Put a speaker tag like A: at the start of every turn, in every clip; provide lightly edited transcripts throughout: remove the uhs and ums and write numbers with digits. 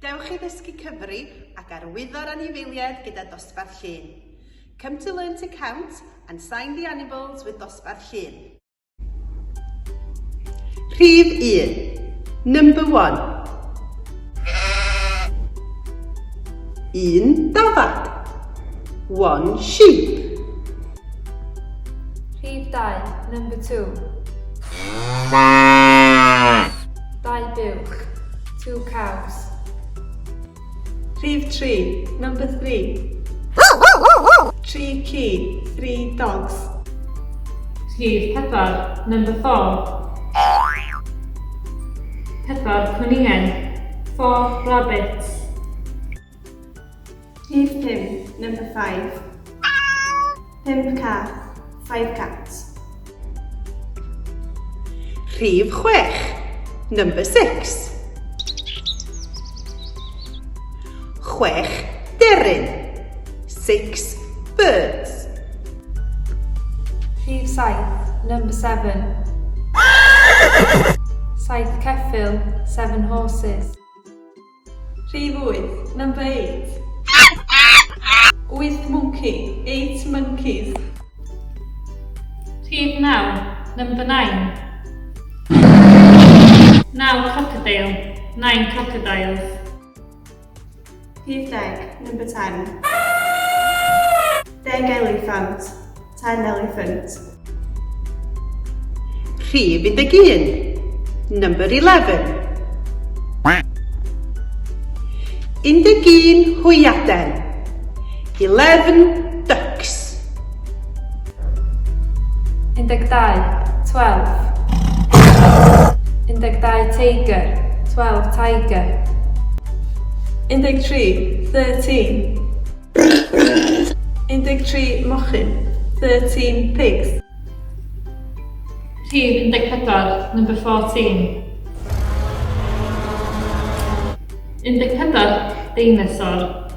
A: Dewch i ddysgu cyfrif ac arwyddo'r anifeiliaid gyda Dosbarth Llyn. Come to learn to count and sign the animals with Dosbarth Llyn. Rhif 1. Number 1. Un dafad. 1 sheep.
B: Rhif 2. Number 2. 2 buwch. 2 cows.
A: Rhif 3. Number 3. 3 key. 3 dogs.
C: Rhif 4. Number 4. 4 cwningen. 4 rabbits.
A: Rhif 5. Number 5. 5 cath. 5 cats. Rhif 6. Number 6. 6 deryn. 6 birds.
B: Rhif 7. Number 7. 7 ceffyl. 7 horses.
A: Rhif 8. Number 8. 8 monkey. 8 monkeys.
C: Rhif 9. Number 9. 9 crocodile. 9 crocodiles.
A: Rhif 10. Number 10. 10 elephant. 10 elephant. Rhif 11. Number 11. 11 hwyaden. 11 ducks.
B: 12. 12. 12 tiger. 12 tiger.
A: 13. 13. 13 mochyn. 13 pigs.
C: Rhif 14. Number 14. 14 dinosaur.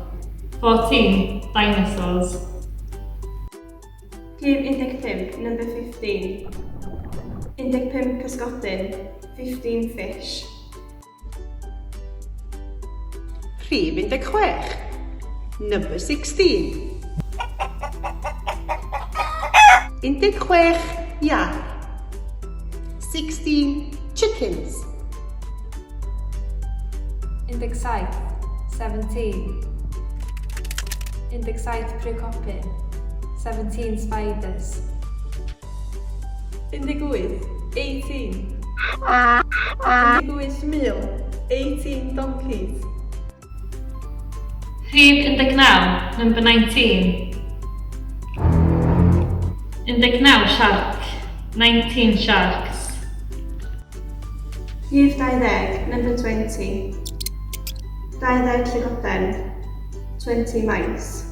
C: 14 dinosaurs.
A: Rhif 15. Number 15. 15 cysgodyn. 15 fish. Rhif 16. Number 16. 16 iar. 16 chickens.
B: 17. 17. 17 precopyn. 17 spiders.
A: 18. 18. 18 mil. 18 donkeys.
C: Rhif 19. Number 19. 19 shark. 19 sharks.
A: Rhif 20. Number 20. 20 llygoden. 20 mice.